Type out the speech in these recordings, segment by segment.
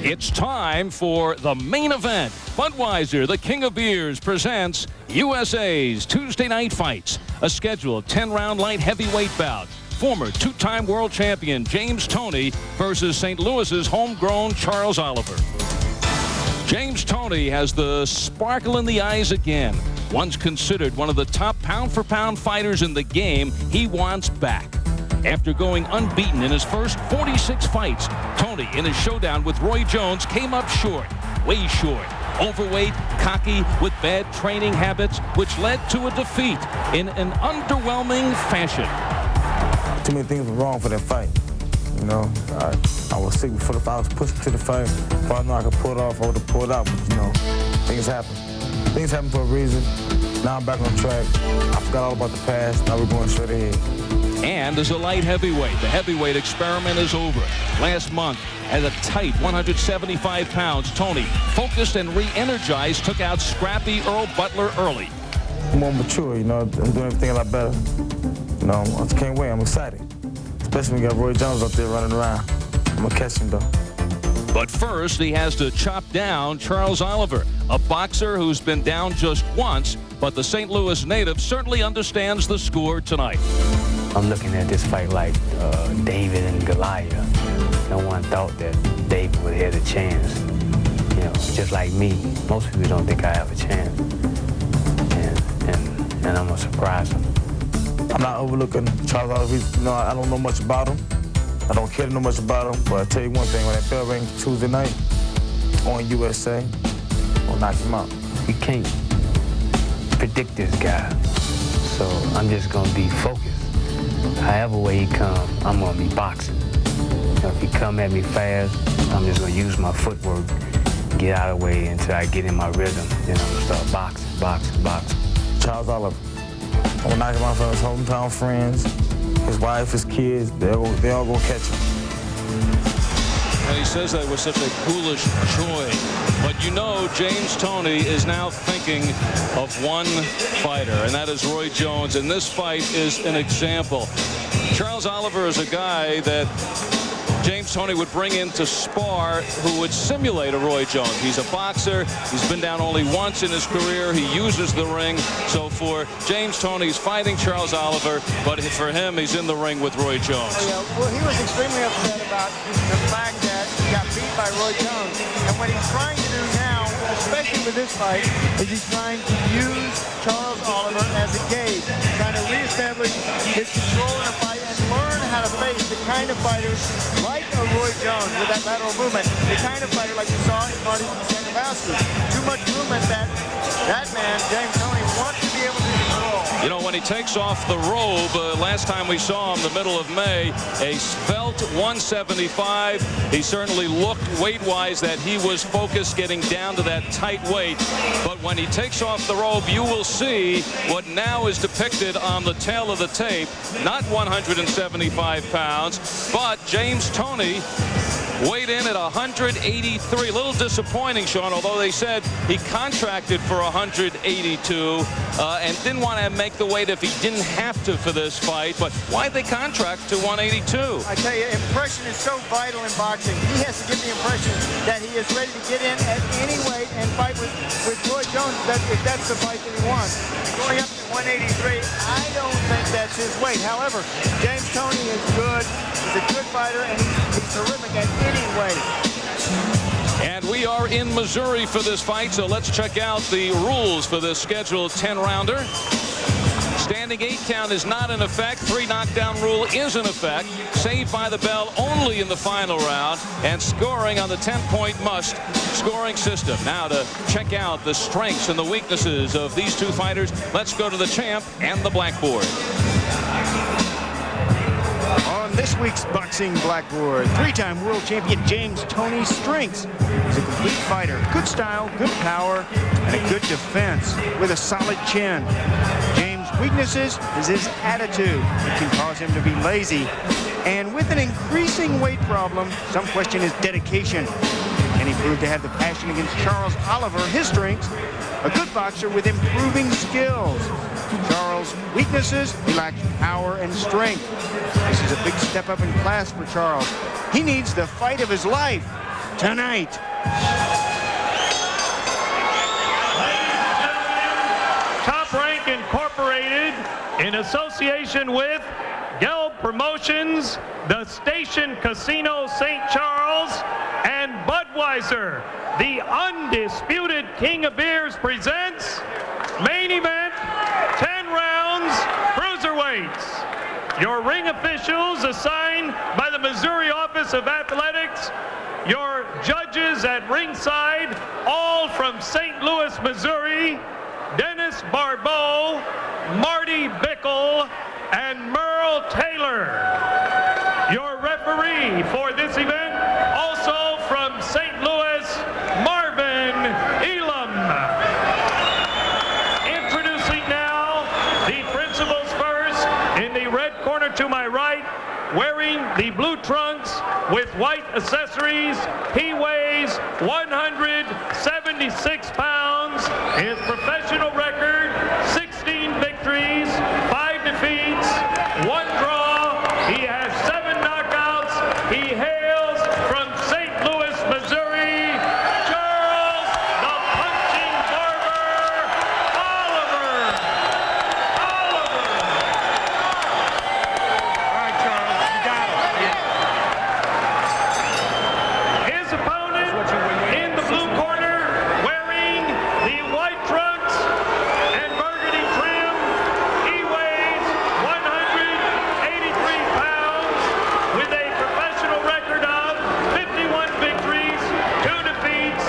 It's time for the main event. Budweiser, the king of beers, presents USA's Tuesday night fights. A scheduled 10-round light heavyweight bout. Former two-time world champion James Toney versus St. Louis's homegrown Charles Oliver. James Toney has the sparkle in the eyes again. Once considered one of the top pound-for-pound fighters in the game, he wants back. After going unbeaten in his first 46 fights, Toney, in his showdown with Roy Jones, came up short, way short. Overweight, cocky, with bad training habits, which led to a defeat in an underwhelming fashion. Too many things were wrong for that fight. You know, I was sick before the fight. I was pushed to the fight. If I knew I could pull it off, I would have pulled it out. But, you know, things happen. Things happen for a reason. Now I'm back on track. I forgot all about the past. Now we're going straight ahead. And as a light heavyweight, the heavyweight experiment is over. Last month, at a tight 175 pounds, Toney, focused and re-energized, took out scrappy Earl Butler early. I'm more mature, you know. I'm doing everything a lot better. You know, I just can't wait. I'm excited. Especially when we got Roy Jones up there running around. I'm going to catch him, though. But first, he has to chop down Charles Oliver, a boxer who's been down just once, but the St. Louis native certainly understands the score tonight. I'm looking at this fight like David and Goliath. No one thought that David would have a chance. You know, just like me, most people don't think I have a chance. And I'm going to surprise them. I'm not overlooking Charles Oliver. You know, I don't know much about him. I don't care to know much about him. But I'll tell you one thing, when that bell rang Tuesday night on USA, I'll knock him out. You can't predict this guy. So I'm just going to be focused. However way he come, I'm going to be boxing. So if he come at me fast, I'm just going to use my footwork, get out of the way until I get in my rhythm. Then I'm going to start boxing. Charles Oliver. I'm going to knock him out from his hometown friends, his wife, his kids. They all going to catch him. And he says that with such a foolish joy. But you know, James Toney is now thinking of one fighter, and that is Roy Jones. And this fight is an example. Charles Oliver is a guy that James Toney would bring in to spar who would simulate a Roy Jones. He's a boxer. He's been down only once in his career. He uses the ring. So for James Toney, he's fighting Charles Oliver, but for him, he's in the ring with Roy Jones. Oh, yeah. Well, he was extremely upset about the fact that he got beat by Roy Jones. And what he's trying to do now, especially with this fight, is he's trying to use Charles Oliver as a gauge, trying to reestablish his control in a fight and learn how to face the kind of fighters like a Roy Jones with that lateral movement, the kind of fighter like you saw in Marty Sandovalski. Too much movement that man, James Toney, wants to be able to control. You know, when he takes off the robe, last time we saw him, the middle of May, a svelte 175. He certainly looked weight-wise that he was focused getting down to that tight weight. But when he takes off the robe, you will see what now is depicted on the tail of the tape. Not 175 pounds, but James Toney weighed in at 183. A little disappointing, Sean, although they said he contracted for 182 and didn't want to make the weight if he didn't have to for this fight. But why'd they contract to 182? I tell you, impression is so vital in boxing. He has to give the impression that he is ready to get in at any weight and fight with Roy Jones if that's the fight that he wants. Going up to 183, I don't think that's his weight. However, James Toney is good. He's a good fighter, and he's terrific at any weight. And we are in Missouri for this fight, so let's check out the rules for this scheduled 10-rounder. Standing 8 count is not in effect. 3 knockdown rule is in effect. Saved by the bell only in the final round, and scoring on the 10-point must scoring system. Now to check out the strengths and the weaknesses of these two fighters, let's go to the champ and the blackboard. On this week's boxing blackboard, 3-time world champion James Toney's strengths. He's a complete fighter, good style, good power, and a good defense with a solid chin. James' weaknesses is his attitude. It can cause him to be lazy. And with an increasing weight problem, some question his dedication. And he proved to have the passion against Charles Oliver, his strengths. A good boxer with improving skills. Charles' weaknesses, he lacks power and strength. This is a big step up in class for Charles. He needs the fight of his life. tonight. Top Rank Incorporated, in association with Gelb Promotions, the Station Casino St. Charles, and Budweiser, the undisputed King of Beers presents main event, 10 rounds, cruiserweights. Your ring officials assigned by the Missouri Office of Athletics, your judges at ringside, all from St. Louis, Missouri, Dennis Barbeau, Marty Bickle, and Merle Taylor. Your referee for this event, also from St. Louis, Marvin Elam. Introducing now the principals first. In the red corner to my right, wearing the blue trunks with white accessories, he weighs 176 pounds. His professional record, 16 victories, 5 defeats, 1 draw. He has 7 knockouts. He hails from St. Louis, Missouri, Charles the Punching Barber Oliver. All right, Charles, you got it. His opponent in the blue corner, wearing the white trunks and burgundy trim, he weighs 183 pounds with a professional record of 51 victories, 2 defeats,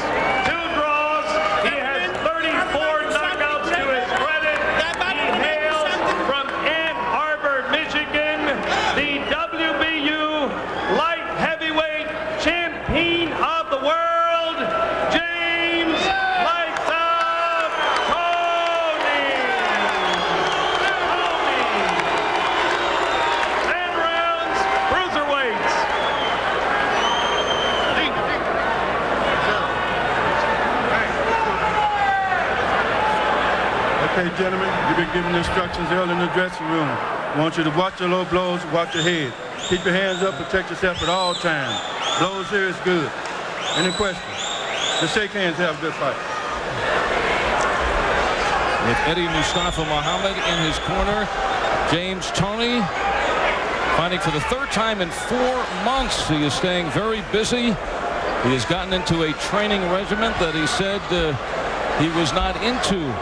2 draws. He has 34 knockouts to his credit. He hails from Ann Arbor, Michigan, the WBU light heavyweight champion of the world, James Lights Up Toney. 10 rounds, cruiserweights. Okay, gentlemen, you've been given instructions early in the dressing room. I want you to watch your low blows, watch your head. Keep your hands up, protect yourself at all times. Blows here is good. Any questions? Let's shake hands, have a good fight. With Eddie Mustafa Muhammad in his corner, James Toney fighting for the 3rd time in 4 months. He is staying very busy. He has gotten into a training regimen that he said he was not into,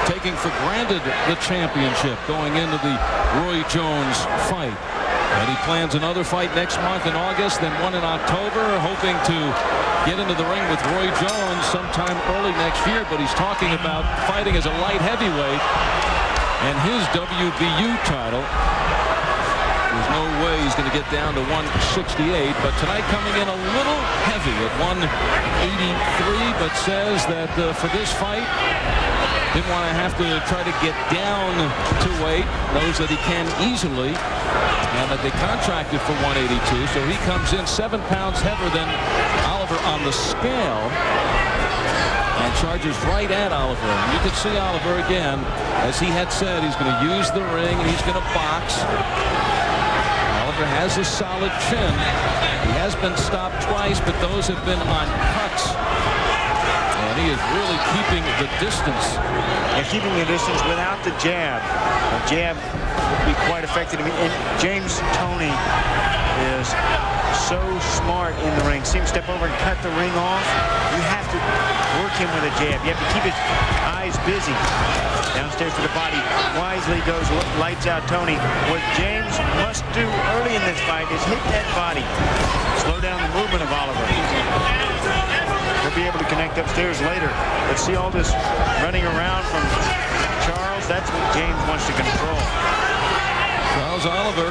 taking for granted the championship going into the Roy Jones fight. And he plans another fight next month in August, then one in October, hoping to get into the ring with Roy Jones sometime early next year. But he's talking about fighting as a light heavyweight and his WBU title. There's no way he's going to get down to 168, but tonight coming in a little heavy at 183, but says that for this fight, didn't want to have to try to get down to weight, knows that he can easily, and that they contracted for 182, so he comes in 7 pounds heavier than Oliver on the scale and charges right at Oliver. And you can see Oliver again, as he had said, he's going to use the ring and he's going to box. Oliver has a solid chin. He has been stopped twice, but those have been on cuts. And he is really keeping the distance. And keeping the distance without the jab. The jab would be quite effective. And James Toney is so smart in the ring. See him step over and cut the ring off. You have to work him with a jab. You have to keep his eyes busy. Downstairs to the body. Wisely goes, lights out Toney. What James must do early in this fight is hit that body. Slow down the movement of Oliver. He'll be able to connect upstairs later. But see all this running around from Charles? That's what James wants to control. Charles Oliver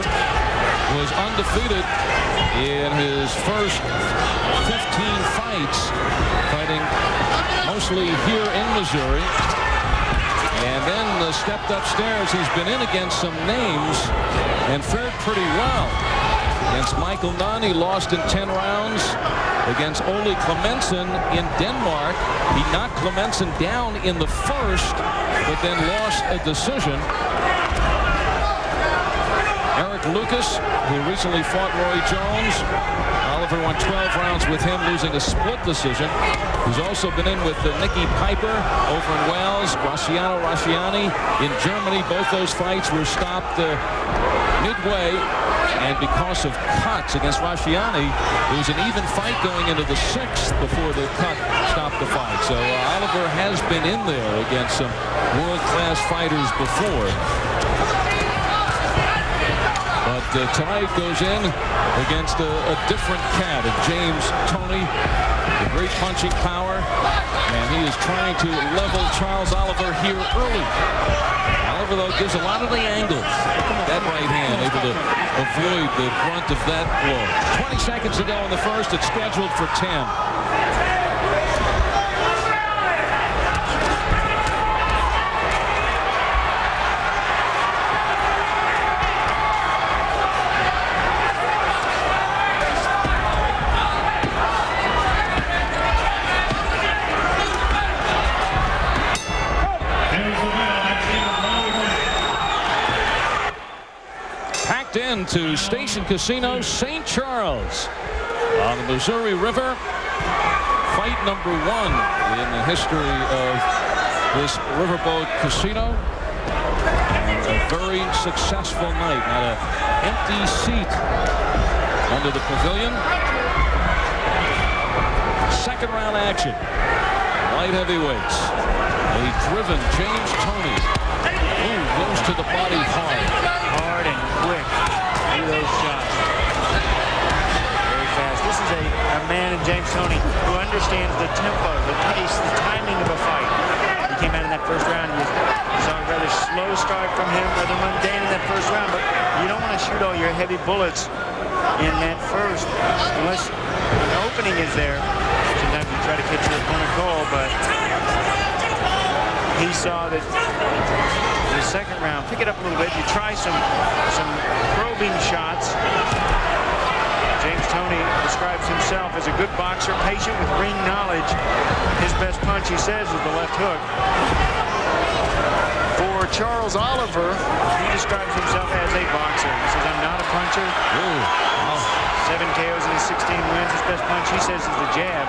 was undefeated in his first 15 fights, fighting mostly here in Missouri. And then stepped upstairs. He's been in against some names and fared pretty well. Against Michael Nunn, he lost in 10 rounds. Against Ole Clemenson in Denmark, he knocked Clemenson down in the first, but then lost a decision. Eric Lucas, who recently fought Roy Jones. Oliver won 12 rounds with him, losing a split decision. He's also been in with Nicky Piper over in Wales, Graciano Rasciani in Germany. Both those fights were stopped midway, and because of cuts against Rasciani, it was an even fight going into the 6th before the cut stopped the fight. So Oliver has been in there against some world-class fighters before. But tonight goes in against a different cat, James Toney, with great punching power, and he is trying to level Charles Oliver here early. Oliver, though, gives a lot of the angles. That right hand, able to avoid the brunt of that blow. 20 seconds to go in the first. It's scheduled for 10. Into Station Casino, St. Charles on the Missouri River. Fight number 1 in the history of this riverboat casino, and a very successful night. Not an empty seat under the pavilion. Second round action. Light heavyweights. A driven James Toney, who goes to the body hard and quick. Those shots very fast. This is a man in James Toney who understands the tempo, the pace, the timing of a fight. He came out in that first round. You saw a rather slow start from him, rather mundane in that first round, but you don't want to shoot all your heavy bullets in that first unless an opening is there. Sometimes you try to catch your opponent goal, but he saw that the second round, pick it up a little bit. You try some probing shots. James Toney describes himself as a good boxer, patient with ring knowledge. His best punch, he says, is the left hook. For Charles Oliver, he describes himself as a boxer. He says, I'm not a puncher. Ooh. 7 KOs in his 16 wins. His best punch, he says, is the jab.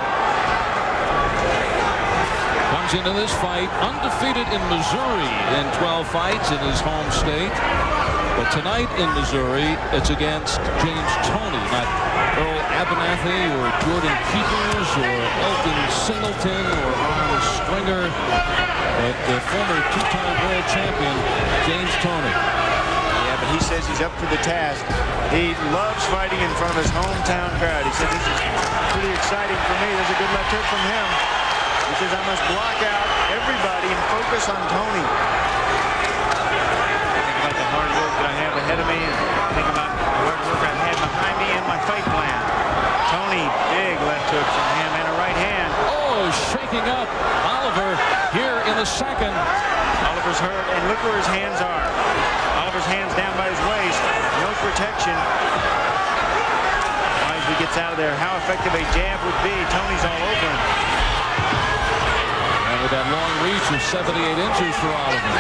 Comes into this fight undefeated in Missouri in 12 fights in his home state. But tonight in Missouri, it's against James Toney, not Earl Abernathy or Jordan Keepers or Elton Singleton or Ron Stringer, but the former 2-time world champion, James Toney. Yeah, but he says he's up for the task. He loves fighting in front of his hometown crowd. He says, this is pretty exciting for me. There's a good left hook from him. He says, I must block out everybody and focus on Toney. Think about the hard work that I have ahead of me, and think about the hard work I had behind me and my fight plan. Toney, big left hook from him and a right hand. Oh, shaking up Oliver here in the second. Oliver's hurt, and look where his hands are. Oliver's hands down by his waist. No protection. Wisely gets out of there. How effective a jab would be. Toney's all over him. And with that long reach of 78 inches for Oliver.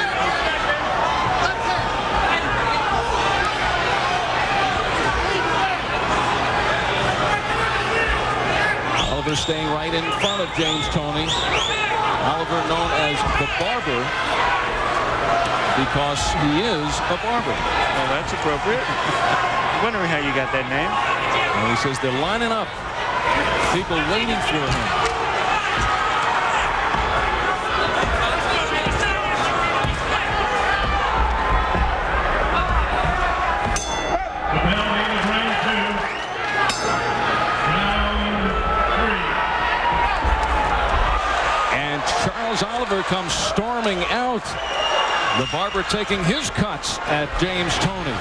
Oliver staying right in front of James Toney. Oliver known as the Barber because he is a barber. Well, that's appropriate. I'm wondering how you got that name. And he says they're lining up. People waiting for him. Oliver comes storming out. The Barber taking his cuts at James Toney.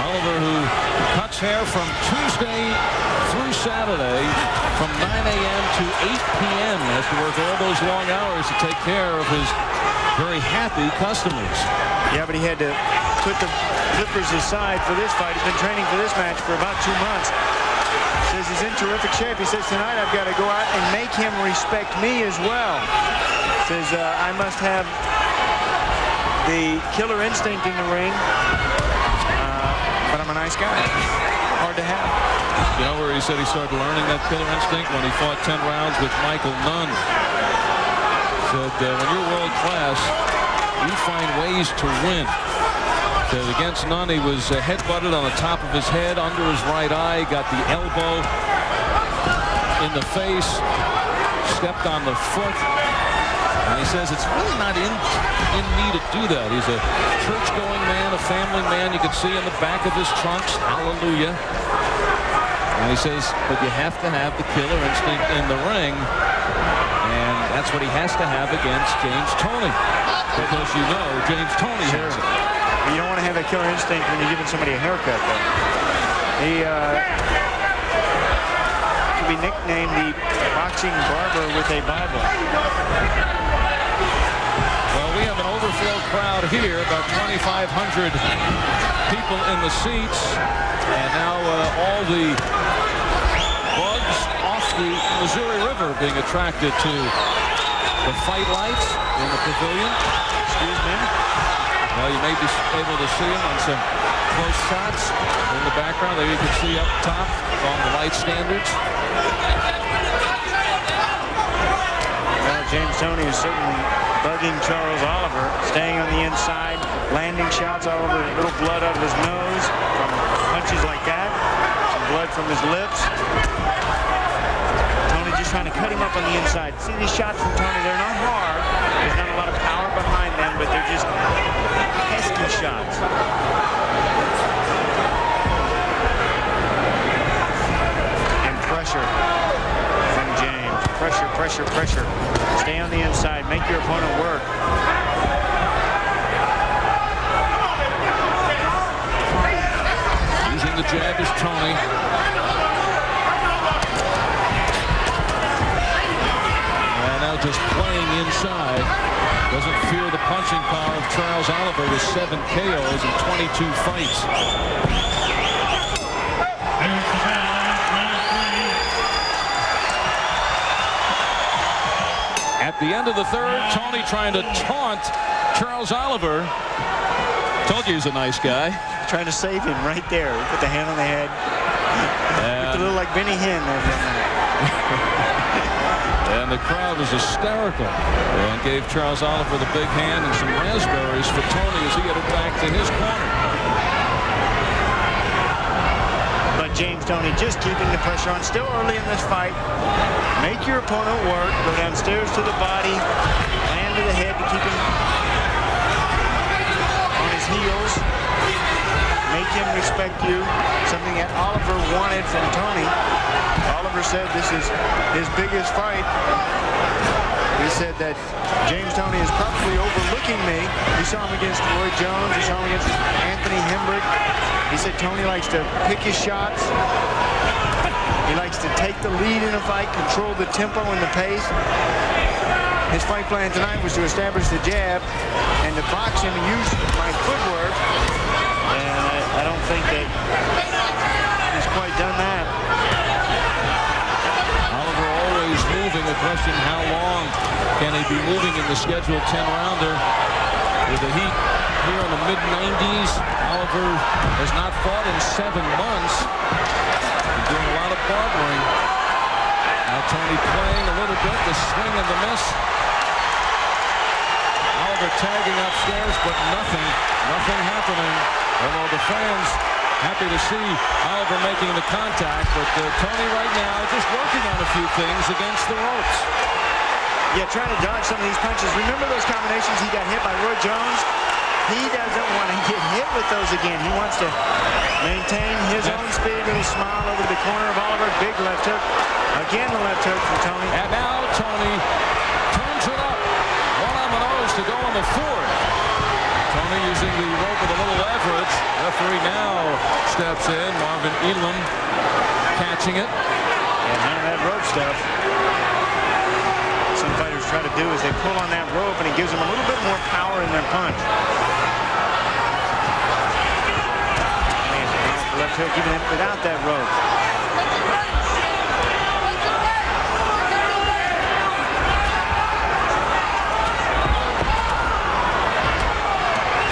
Oliver, who cuts hair from Tuesday through Saturday from 9 a.m. to 8 p.m. has to work all those long hours to take care of his very happy customers. Yeah, but he had to put the clippers aside for this fight. He's been training for this match for about 2 months. Says he's in terrific shape. He says, tonight I've got to go out and make him respect me as well. Says, I must have the killer instinct in the ring. nice guy. Hard to have. You know where he said he started learning that killer instinct? When he fought 10 rounds with Michael Nunn. Said when you're world class, you find ways to win. Said against Nunn, he was headbutted on the top of his head, under his right eye, got the elbow in the face, stepped on the foot. And he says it's really not in me to do that. He's a church-going man, a family man. You can see in the back of his trunks, hallelujah. And he says, but you have to have the killer instinct in the ring. And that's what he has to have against James Toney. Because you know James Toney has it. You don't want to have a killer instinct when you're giving somebody a haircut, though. He could be nicknamed the boxing barber with a Bible. Well, we have an overflow crowd here, about 2,500 people in the seats. And now all the bugs off the Missouri River being attracted to the fight lights in the pavilion. Excuse me. Well, you may be able to see them on some close shots in the background. There you can see up top on the light standards. Well, James Toney is certainly bugging Charles Oliver, staying on the inside, landing shots all over, little blood out of his nose from punches like that, some blood from his lips. Toney just trying to cut him up on the inside. See these shots from Toney, they're not hard. There's not a lot of power behind them, but they're just pesky shots. And pressure from James. Pressure, pressure, pressure. Stay on the inside. Make your opponent work. Using the jab is Toney. And now just playing inside. Doesn't fear the punching power of Charles Oliver with 7 KOs in 22 fights. At the end of the third, Toney trying to taunt Charles Oliver. Told you he's a nice guy. Trying to save him right there. Put the hand on the head. Looked a little like Benny Hinn there for a minute. And the crowd was hysterical and gave Charles Oliver the big hand and some raspberries for Toney as he headed back to his corner. But James Toney just keeping the pressure on. Still early in this fight. Make your opponent work. Go downstairs to the body. Land to the head to keep him on his heels. Make him respect you. Something that Oliver wanted from Toney. Oliver said this is his biggest fight. He said that James Toney is probably overlooking me. He saw him against Roy Jones. He saw him against Anthony Hembrick. He said Toney likes to pick his shots. He likes to take the lead in a fight, control the tempo and the pace. His fight plan tonight was to establish the jab and to box him and use my footwork. And I don't think that he's quite done that. Oliver always moving. The question, how long can he be moving in the scheduled 10-rounder? With the heat here in the mid-90s, Oliver has not fought in 7 months. He's doing a lot of barbering. Now Toney playing a little bit, the swing and the miss. Oliver tagging upstairs, but nothing happening. Although the fans happy to see Oliver making the contact, but Toney right now just working on a few things against the ropes. Yeah, trying to dodge some of these punches. Remember those combinations he got hit by Roy Jones? He doesn't want to get hit with those again. He wants to maintain his own speed. Little smile over to the corner of Oliver. Big left hook. Again, the left hook from Toney. And now Toney turns it up. One on the nose to go on the 4th. Toney using the rope with a little leverage. Referee now steps in. Marvin Elam catching it. And none of that rope stuff. Some fighters try to do is they pull on that rope and it gives them a little bit more power in their punch. And left hook even without that rope.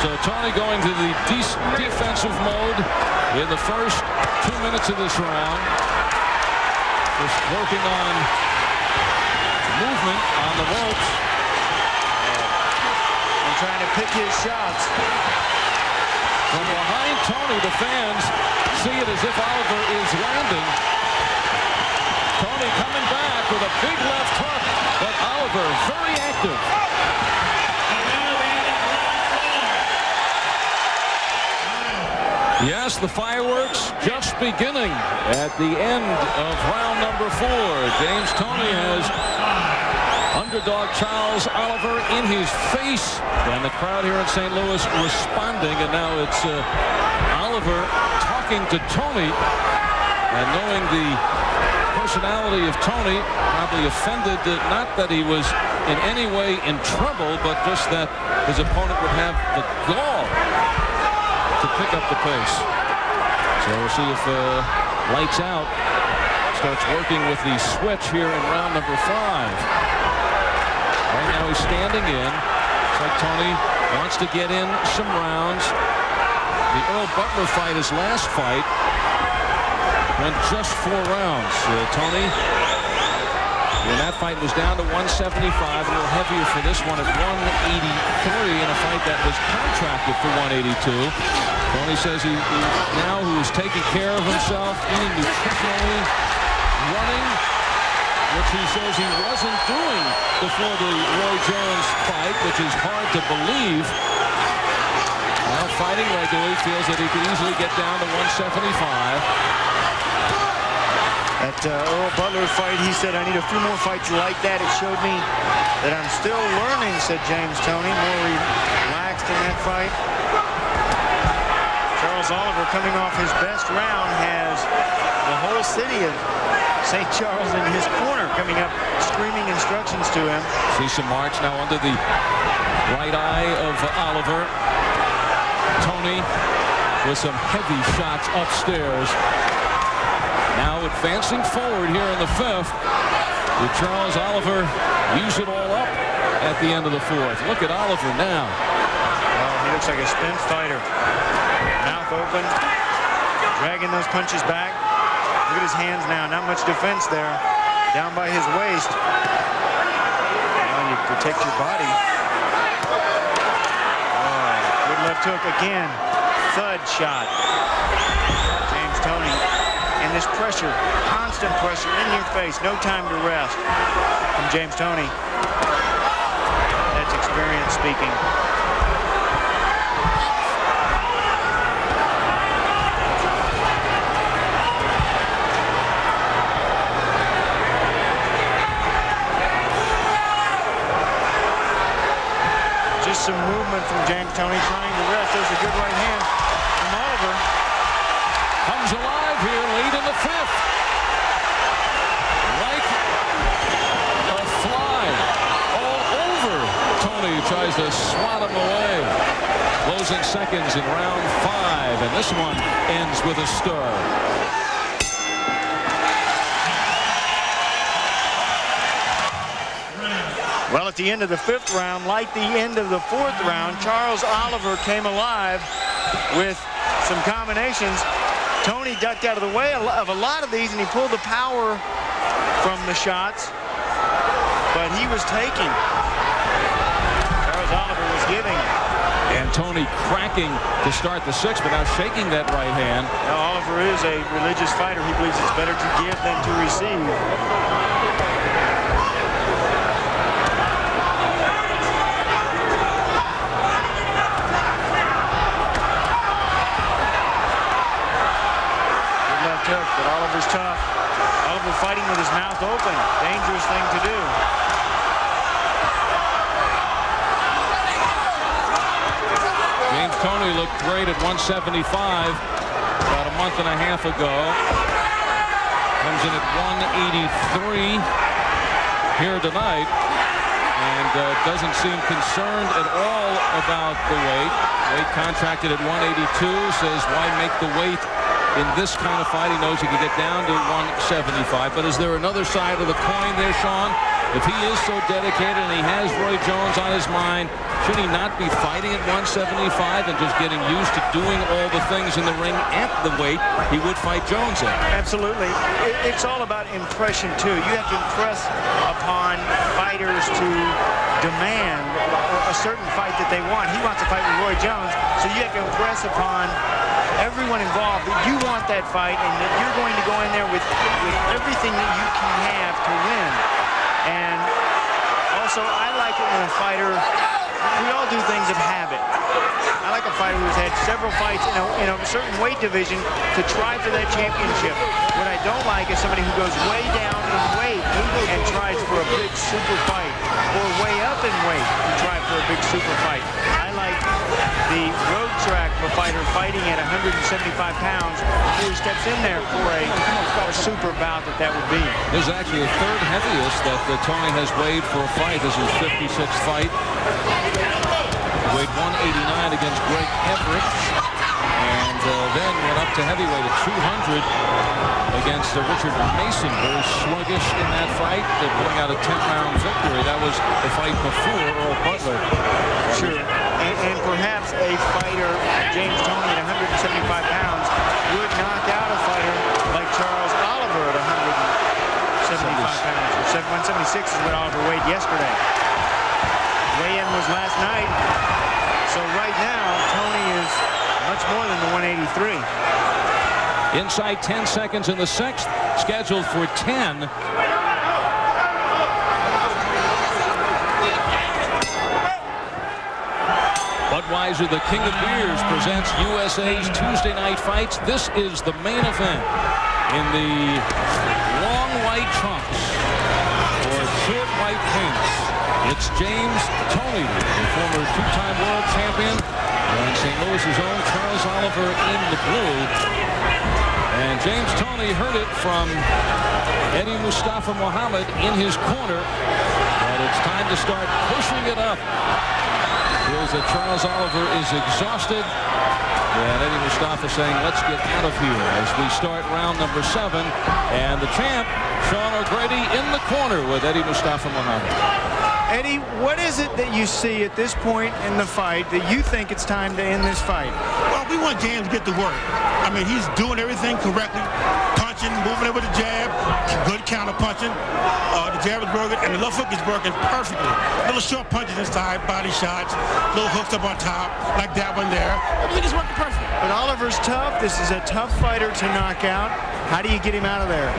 So Toney going to the defensive mode. in the first 2 minutes of this round. Just working on movement on the ropes. And trying to pick his shots. From behind Toney, the fans see it as if Oliver is landing. Toney coming back with a big left hook, but Oliver very active. Yes, the fireworks just beginning at the end of round number 4. James Toney has underdog Charles Oliver in his face, and the crowd here in St. Louis responding, and now it's Oliver talking to Toney, and knowing the personality of Toney, probably offended, not that he was in any way in trouble, but just that his opponent would have the gall to pick up the pace. So we'll see if Lights Out starts working with the switch here in round number 5. Right now he's standing in. It's like Toney wants to get in some rounds. The Earl Butler fight, his last fight, went just 4 rounds. Toney, when that fight was down to 175, a little heavier for this one at 183 in a fight that was contracted for 182. Toney says he now who's taking care of himself, eating nutritionally, running, which he says he wasn't doing before the Roy Jones fight, which is hard to believe. Now fighting regularly, feels that he could easily get down to 175. That Earl Butler fight, he said, I need a few more fights like that. It showed me that I'm still learning, said James Toney, more relaxed in that fight. Charles Oliver, coming off his best round, has the whole city of St. Charles in his corner, coming up screaming instructions to him. See some marks now under the right eye of Oliver. Toney with some heavy shots upstairs. Now advancing forward here in the 5th. With Charles Oliver use it all up at the end of the 4th. Look at Oliver now. Well, he looks like a spent fighter. Mouth open, dragging those punches back. Look at his hands now. Not much defense there. Down by his waist. Now you protect your body. Oh, good left hook again. Thud shot. James Toney. And this pressure, constant pressure in your face, no time to rest from James Toney. That's experience speaking. Just some movement from James Toney, trying to rest. There's a good right hand from Oliver. Comes alive here late in the 5th. Like a fly all over Toney, tries to swat him away. Closing seconds in round 5, and this one ends with a stir. Well, at the end of the 5th round, like the end of the 4th round, Charles Oliver came alive with some combinations. Toney ducked out of the way of a lot of these, and he pulled the power from the shots, but he was taking. Charles Oliver was giving. And Toney cracking to start the 6th, but now shaking that right hand. Now, Oliver is a religious fighter. He believes it's better to give than to receive. But Oliver's tough. Oliver fighting with his mouth open. Dangerous thing to do. James Toney looked great at 175 about a month and a half ago. Comes in at 183 here tonight. And doesn't seem concerned at all about the weight. Weight contracted at 182. Says, why make the weight in this kind of fight? He knows he can get down to 175. But is there another side of the coin there, Sean? If he is so dedicated and he has Roy Jones on his mind, Should he not be fighting at 175 and just getting used to doing all the things in the ring at the weight he would fight Jones at? Absolutely. It's all about impression, too. You have to impress upon fighters to demand a certain fight that they want. He wants to fight with Roy Jones, so you have to impress upon everyone involved that you want that fight and that you're going to go in there with everything that you can have to win. And also, I like it when a fighter, we all do things of habit. I like a fighter who's had several fights in a certain weight division to try for that championship. What I don't like is somebody who goes way down in weight and tries for a big super fight, or way up in weight and try for a big super fight. I like the road track of a fighter fighting at 175 pounds before he steps in there for a super bout that would be. This is actually the third heaviest that Toney has weighed for a fight. This is his 56th fight. He weighed 189 against Greg Everett, and then went up to heavyweight at 200 against Richard Mason. Very sluggish in that fight. They're pulling out a 10-round victory. That was the fight before Earl Butler. Sure. And perhaps a fighter, James Toney, at 175 pounds, would knock out a fighter like Charles Oliver at 175 pounds. Or 176 is what Oliver weighed yesterday. Weigh-in was last night. So right now, Toney is much more than the 183. Inside 10 seconds in the sixth, scheduled for 10. Budweiser, the King of Beers, presents USA's Tuesday night fights. This is the main event in the long white trunks or short white pants. It's James Toney, the former two-time world champion, and St. Louis's own Charles Oliver in the blue. And James Toney heard it from Eddie Mustafa Muhammad in his corner that it's time to start pushing it up. Feels that Charles Oliver is exhausted. And Eddie Mustafa saying, let's get out of here as we start round number 7. And the champ, Sean O'Grady, in the corner with Eddie Mustafa Muhammad. Eddie, what is it that you see at this point in the fight that you think it's time to end this fight? Well, we want James to get to work. I mean, he's doing everything correctly. Punching, moving it with the jab, good counter punching. The jab is working, and the left hook is working perfectly. Little short punches inside, body shots, little hooks up on top, like that one there. Everything is working perfect. But Oliver's tough. This is a tough fighter to knock out. How do you get him out of there?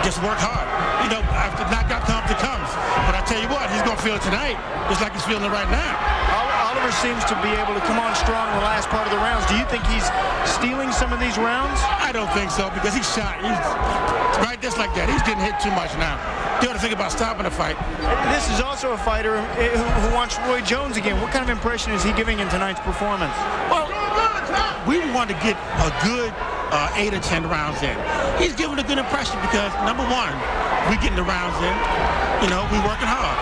Just work hard. You know, after knockout comes, it comes. But I tell you what, he's going to feel it tonight, just like he's feeling it right now. Oliver seems to be able to come on strong in the last part of the rounds. Do you think he's stealing some of these rounds? I don't think so, because he's shot. He's right just like that. He's getting hit too much now. You ought to think about stopping the fight. This is also a fighter who wants Roy Jones again. What kind of impression is he giving in tonight's performance? Well, we want to get a good 8 or 10 rounds in. He's giving a good impression because, number one, we're getting the rounds in. You know, we're working hard.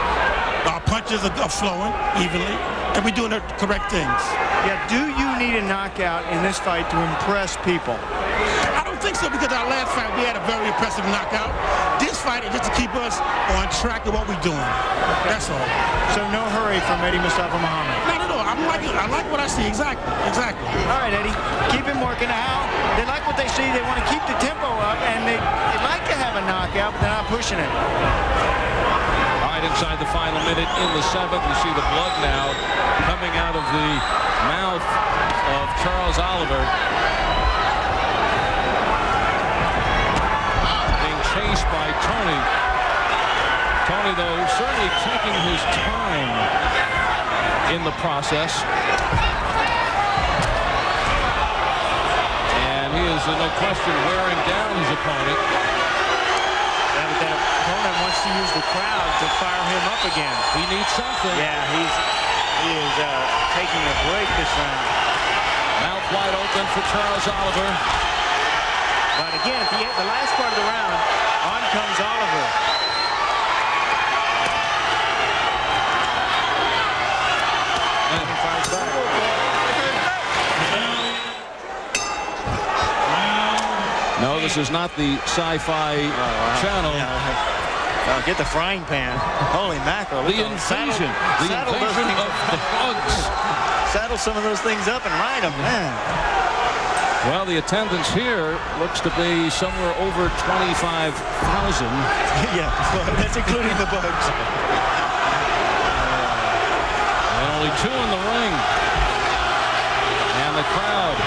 Our punches are flowing evenly, and we're doing the correct things. Yeah, do you need a knockout in this fight to impress people? I don't think so, because our last fight, we had a very impressive knockout. This fight is just to keep us on track of what we're doing. That's all. So no hurry from Eddie Mustafa Muhammad? Not at all. I like what I see. Exactly. All right, Eddie. Keep him working. How? They like what they see. They want to keep the tempo up, and they like to have a knockout, but they're not pushing it. Inside the final minute in the 7th, you see the blood now coming out of the mouth of Charles Oliver. Being chased by Toney. Toney, though, certainly taking his time in the process. And he is, no question, wearing down his opponent. That opponent wants to use the crowd to fire him up again. He needs something. Yeah, he is taking a break this round. Mouth wide open for Charles Oliver. But again, at the last part of the round, on comes Oliver. And he fires back. No, this is not the Sci-Fi channel. Oh, get the frying pan. Holy mackerel. The invasion. The invasion of the bugs. Saddle some of those things up and ride them, man. Well, the attendance here looks to be somewhere over 25,000. Yeah, well, that's including the bugs. And only 2 in the ring. And the crowd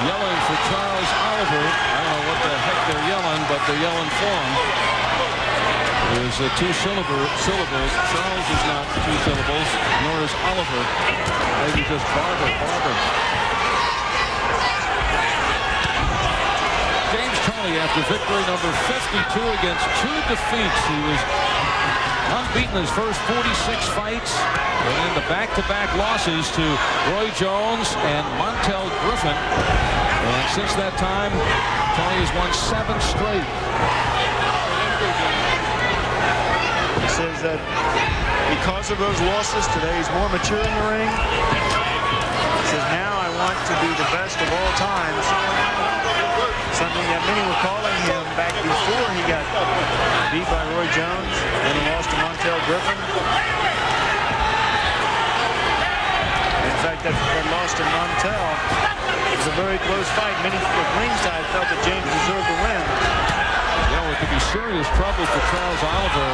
yelling for Charles Oliver. I don't know what the heck they're yelling, but they're yelling for him. There's 2 syllables. Charles is not 2 syllables, nor is Oliver. Maybe just Barber. James Toney, after victory number 52 against 2 defeats. He was unbeaten his first 46 fights. And then the back-to-back losses to Roy Jones and Montel Griffin. And since that time, Toney has won 7 straight. He says that because of those losses today, he's more mature in the ring. He says, now I want to be the best of all times. Something that many were calling him back before he got beat by Roy Jones and he lost to Montel Griffin. In fact, that loss to Montel was a very close fight. Many at ringside felt that James deserved to win. Well, it could be serious trouble for Charles Oliver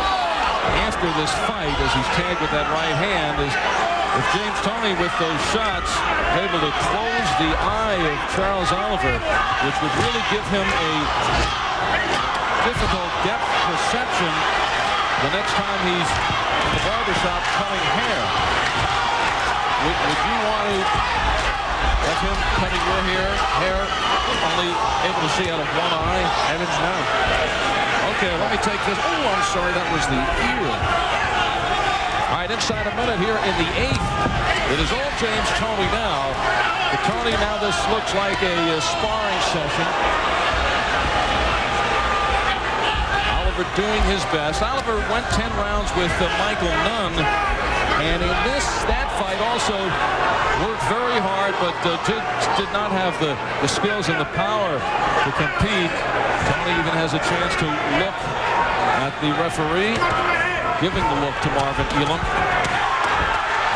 after this fight as he's tagged with that right hand. If James Toney with those shots is able to close the eye of Charles Oliver, which would really give him a difficult depth perception the next time he's in the barbershop cutting hair. Would you want to have him cutting your hair only able to see out of one eye? Heavens no. Okay, let me take this. Oh, I'm sorry, that was the ear. All right, inside a minute here in the 8th. It is all James Toney now. For Toney, now this looks like a sparring session. Oliver doing his best. Oliver went 10 rounds with Michael Nunn. And in that fight also worked very hard, but did not have the skills and the power to compete. Toney even has a chance to look at the referee, giving the look to Marvin Elam.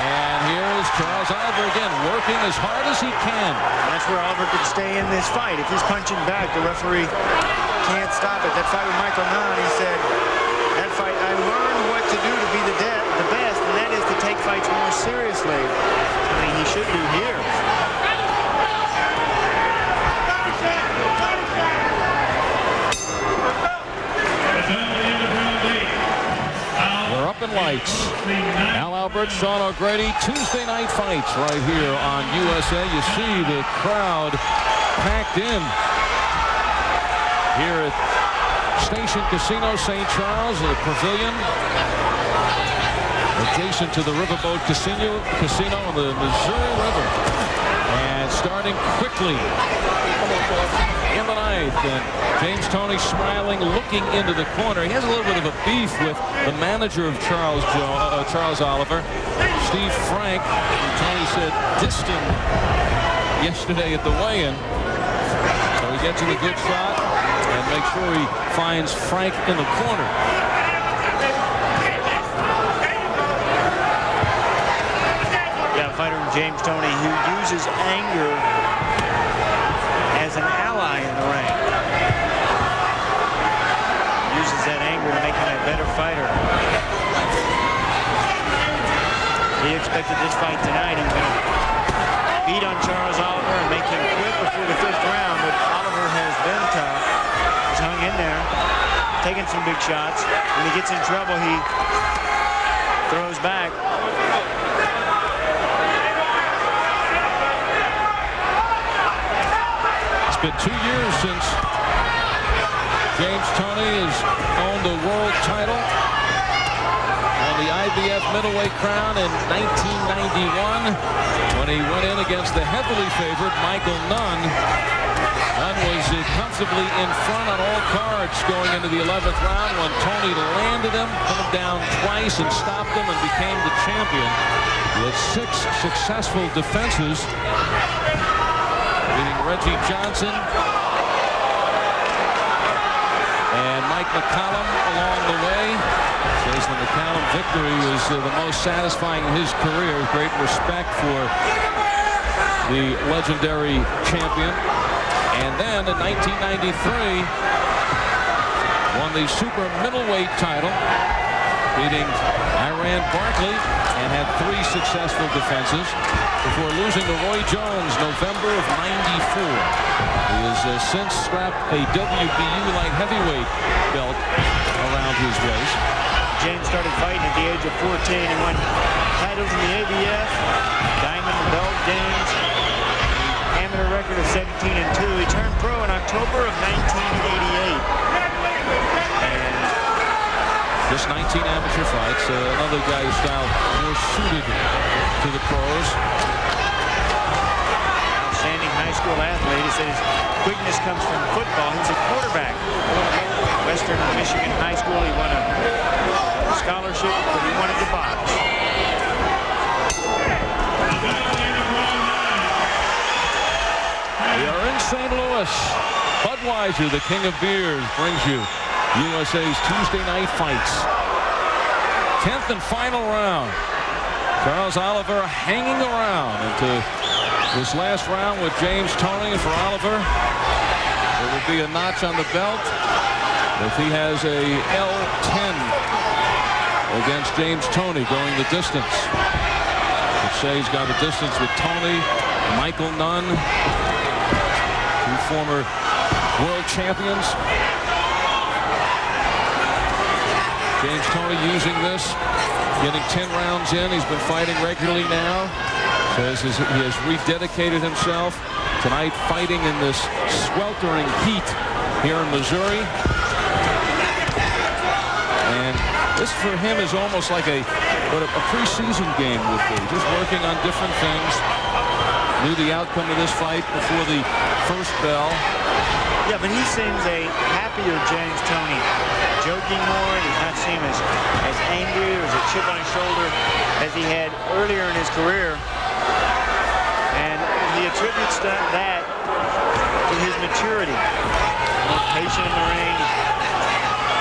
And here is Charles Oliver again, working as hard as he can. That's where Oliver could stay in this fight. If he's punching back, the referee can't stop it. That fight with Michael Nunn, he said, that fight, I learned what to do to be the best, and that is to take fights more seriously. Something he should do here. We're up in lights. Al Albert, Sean O'Grady, Tuesday night fights right here on USA. You see the crowd packed in here at Station Casino St. Charles, the pavilion adjacent to the Riverboat Casino on the Missouri River. And starting quickly in the ninth, and James Toney smiling, looking into the corner. He has a little bit of a beef with the manager of Charles Oliver, Steve Frank, who Toney said dissed him yesterday at the weigh-in. So he gets in a good shot and makes sure he finds Frank in the corner. Yeah, fighter James Toney, who uses anger as an ally in the ring. Uses that anger to make him a better fighter. He expected this fight tonight. He was going to beat on Charles Oliver and make him quit before the 5th round, but Oliver has been tough. He's hung in there, taking some big shots. When he gets in trouble, he throws back. It's been 2 years since James Toney has owned the world title on the IBF middleweight crown in 1991 when he went in against the heavily favored Michael Nunn. Nunn was comfortably in front on all cards going into the 11th round when Toney landed him, put him down twice and stopped him and became the champion. He had 6 successful defenses, beating Reggie Johnson, And Mike McCallum along the way says the McCallum victory was the most satisfying in his career. Great respect for the legendary champion. And then in 1993, won the super middleweight title, beating Iran Barkley, and had 3 successful defenses before losing to Roy Jones November of '94. He has since strapped a WBU light heavyweight belt around his waist. James started fighting at the age of 14 and won titles in the ABF, Diamond Belt Games, amateur record of 17-2. He turned pro in October of 1988. Just 19 amateur fights. Another guy whose style more suited to the pros. Outstanding high school athlete. He said his quickness comes from football. He's a quarterback. Western Michigan High School. He won a scholarship, but he wanted to box. We are in St. Louis. Budweiser, the king of beers, brings you USA's Tuesday night fights. 10th and final round. Charles Oliver hanging around into this last round with James Toney. And for Oliver, there will be a notch on the belt if he has a L10 against James Toney going the distance. Let's say he's got a distance with Toney, Michael Nunn, 2 former world champions. James Toney using this, getting 10 rounds in. He's been fighting regularly now. Says he has rededicated himself tonight, fighting in this sweltering heat here in Missouri. And this for him is almost like what a preseason game would be. Just working on different things. Knew the outcome of this fight before the first bell. Yeah, but he seems a happier James Toney. Joking more. He's not seen as angry or as a chip on his shoulder as he had earlier in his career. And he attributes that to his maturity. More patient in the ring.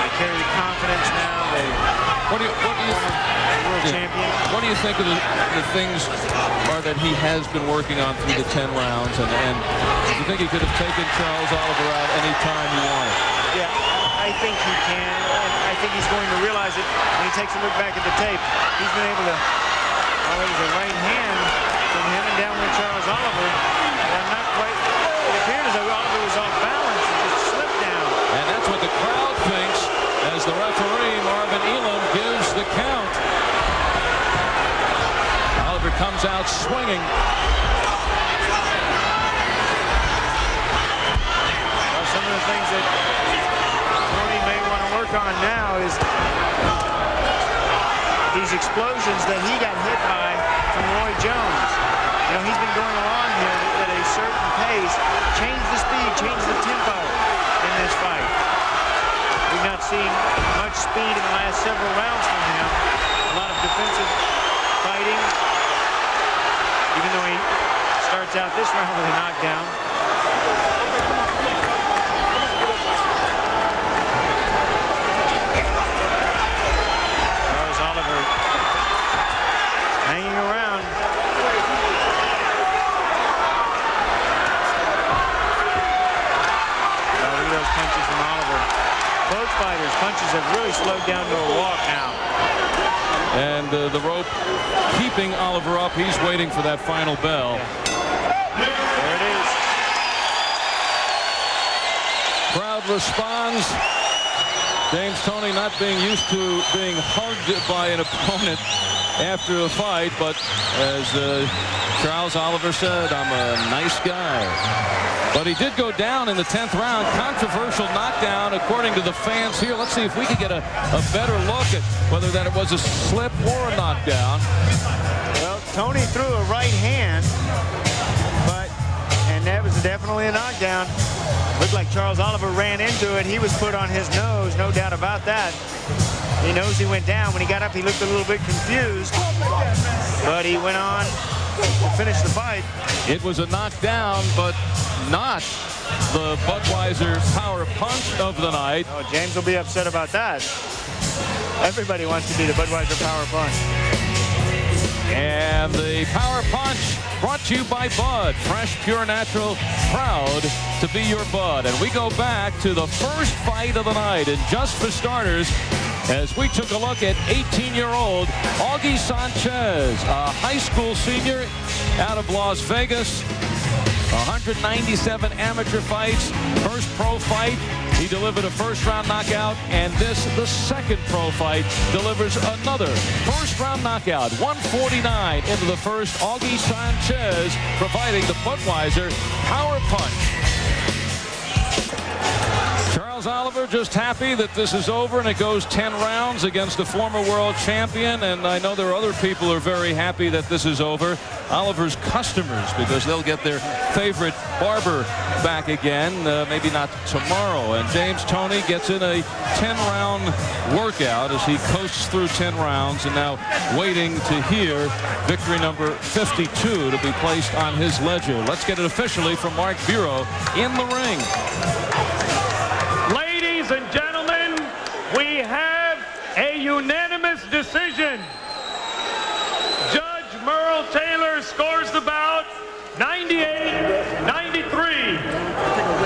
They carry the confidence now. What do you think of the things that he has been working on through the 10 rounds? And do you think he could have taken Charles Oliver out any time he wanted? Yeah, I think he can. And I think he's going to realize it when he takes a look back at the tape. He's been able to, there was a right hand from him and down with Charles Oliver. And not quite, it appeared as though Oliver was off balance and just slipped down. And that's what the crowd thinks as the referee, Marvin Elam, gives the count. Oliver comes out swinging. Well, some of the things that Toney may want to work on now is these explosions that he got hit by from Roy Jones. You know, he's been going along here at a certain pace. Change the speed, change the tempo in this fight. We've not seen much speed in the last several rounds from him. A lot of defensive fighting. Even though he starts out this round with a knockdown. Charles Oliver hanging around. Oh, look at those punches from Oliver. Both fighters' punches have really slowed down to a walk now. And the rope keeping Oliver up. He's waiting for that final bell. There it is. Crowd responds. James Toney not being used to being hugged by an opponent after a fight, but as Charles Oliver said, I'm a nice guy. But he did go down in the 10th round. Controversial knockdown, according to the fans here. Let's see if we can get a better look at whether that it was a slip or a knockdown. Well, Toney threw a right hand, and that was definitely a knockdown. Looked like Charles Oliver ran into it. He was put on his nose, no doubt about that. He knows he went down. When he got up, he looked a little bit confused, but he went on to finish the fight. It was a knockdown, but not the Budweiser Power Punch of the night. Oh, James will be upset about that. Everybody wants to be the Budweiser Power Punch. And the Power Punch brought to you by Bud. Fresh, pure, natural, proud to be your Bud. And we go back to the first fight of the night. And just for starters, as we took a look at 18-year-old Augie Sanchez, a high school senior out of Las Vegas. 197 amateur fights. First pro fight, he delivered a first-round knockout, and this, the second pro fight, delivers another first-round knockout. 149 into the first. Augie Sanchez providing the Budweiser Power Punch. Charles Oliver just happy that this is over and it goes 10 rounds against the former world champion, and I know there are other people who are very happy that this is over. Oliver's customers, because they'll get their favorite barber back again, maybe not tomorrow. And James Toney gets in a 10-round workout as he coasts through 10 rounds, and now waiting to hear victory number 52 to be placed on his ledger. Let's get it officially from Mark Bureau in the ring. Ladies and gentlemen, we have a unanimous decision. Judge Merle Taylor scores the bout 98-93.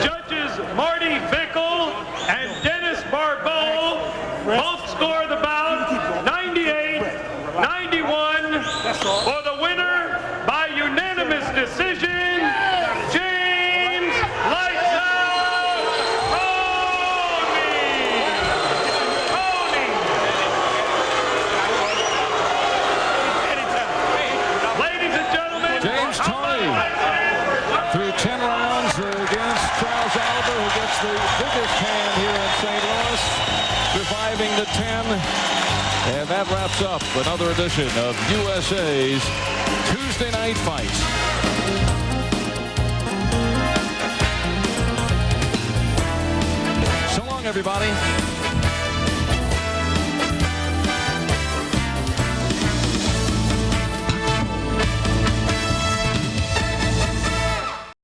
Judges Marty Bickle and Dennis Barbeau both score the bout 98-91. For the winner by unanimous decision, through 10 rounds against Charles Oliver, who gets the biggest hand here in St. Louis, surviving the 10. And that wraps up another edition of USA's Tuesday Night Fights. So long, everybody.